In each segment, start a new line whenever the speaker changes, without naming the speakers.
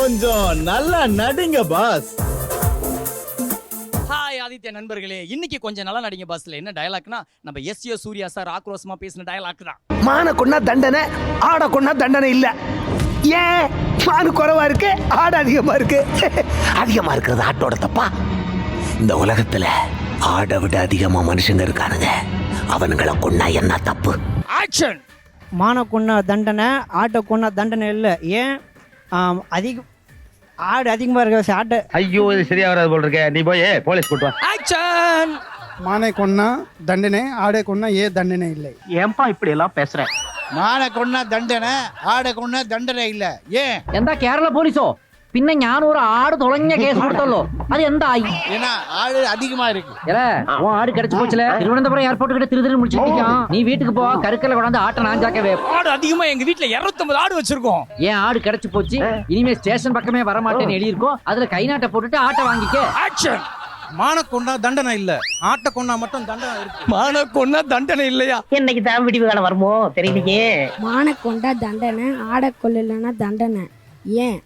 கொஞ்சம் நல்லா நடிங்க pass.
Hi Aditya நண்பர்களே, இன்னைக்கு கொஞ்சம் நல்லா நடிங்க பாஸ்ல என்ன டயலாக்னா நம்ம எஸ்ஏ சூர்யா சார் ஆக்ரோஷமா பேசின டயலாக் தான்.
மான கொன்னா தண்டனை, ஆட கொன்னா தண்டனை இல்ல. ஏன் மானு குறைவா இருக்கு, ஆடு அதிகமா இருக்கு? அதிகமா இருக்கிறது ஆட்டோட தப்பா? இந்த உலகத்துல ஆடை விட அதிகமா மனுஷங்க இருக்கானுங்க. அவனுங்களை கொன்னா என்ன தப்பு?
ஆக்ஷன்.
மான கொன்னா தண்டனை, ஆட்டை கொன்னா தண்டனை இல்லை. ஏன் ஆடு அதிகமாக இருக்க ஆட்டை.
ஐயோ இது சரியா வராது போல் இருக்க. நீ போய் போலீஸ் கூட்டு வா.
ஆக்ஷன்.
மானை கொன்னா தண்டனை, ஆடை கொன்னா ஏன் தண்டனை இல்லை?
ஏன்பா இப்படி எல்லாம் பேசுற?
மானை கொன்னா தண்டனை, ஆடை கொன்னா தண்டனை இல்ல. ஏன்?
എന്താ കേരള പോലീസോ? പിന്നെ ഞാൻ ഒരു ആട് തുളഞ്ഞ കേസ് കൊടുത്തല്ലോ, അത് എന്തായി?
ஏன்னா ஆடு அதிகமா இருக்கு.
உன் ஆடு கிடைச்சு போச்சுல, திருவனந்தபுரம் ஏர்போர்ட் கிட்ட திரு முடிச்சிருக்கீங்க. நீ வீட்டுக்கு போ, கருக்கல கொண்டாந்து ஆட்டை நான் ஜாக்கவே.
ஆடு அதிகமா எங்க வீட்டுல 250 ஆடு வச்சிருக்கோம்.
ஏன் ஆடு கிடைச்சு போச்சு, இனிமே ஸ்டேஷன் பக்கமே வர மாட்டேன்னு எழுதியிருக்கோம். அதுல கை நாட்டை போட்டுட்டு ஆட்டை வாங்கிக்க.
ஆக்ஷன்.
மானை கொன்னா தண்டனை இல்ல, ஆட்டை கொன்னா மட்டும் தண்டனை இருக்கு.
மான கொன்னா தண்டனை இல்லையா?
என்னைக்கு தான் விடிவு காலம் வருமோ தெரியலையே.
மானை கொண்டா தண்டனை, ஆடை கொல்லலைன்னா தண்டனை. ஏன்?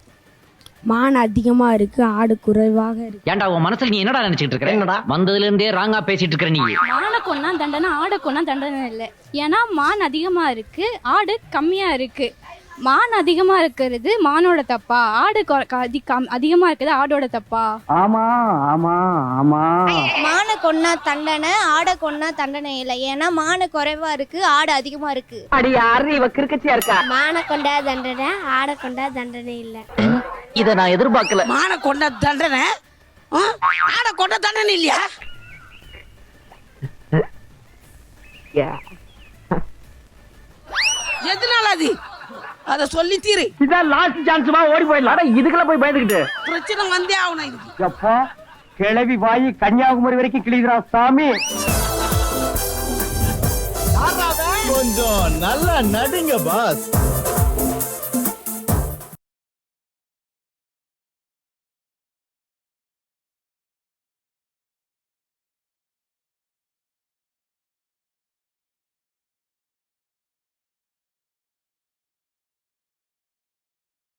மான் அதிகமா இருக்கு, ஆடு குறைவாக இருக்கு.
ஏன்டா உன் மனசுல நீ என்னடா நினைச்சிட்டு இருக்க? வந்ததுல இருந்தே ராங்கா பேசிட்டு இருக்க நீ.
மானை கொன்னா தண்டனை, ஆடை கொன்னா தண்டனை இல்லை. ஏன்னா மான் அதிகமா இருக்கு, ஆடு கம்மியா இருக்கு. மான் அதிகமா இருக்கிறது மானோட தப்பா, ஆடு அதிகமா இருக்கிறது ஆடோட தப்பா?
ஆமா ஆமா ஆமா.
மானை கொன்னா தண்டனை, ஆடை கொன்னா தண்டனை இல்லை. ஏன்னா மானு குறைவா இருக்கு, ஆடு அதிகமா இருக்கு.
அடி யாரு இவ கிறுக்கச்சியா இருக்கா?
மானை கொண்டா தண்டனை, ஆடை கொண்டா தண்டனை இல்லை.
இத நான் எதிர்பார்க்கல.
மானை கொன்னா தண்டனை, ஆடை கொன்னா தண்டனை இல்லையா? எதனால அது? அத சொல்லி தீரு.
இதான் லாஸ்ட் சான்ஸ், வா ஓடி போயிடலாம். இதுக்கெல்லாம் போய் பயந்துக்கிட்டு
பிரச்சனை வந்தே ஆகணும் இதுக்கு.
எப்பா கிளவி வாயி கன்னியாகுமரி வரைக்கும் கிளிக்கிறா சாமி.
கொஞ்சம் நல்லா நடிங்க பாஸ்.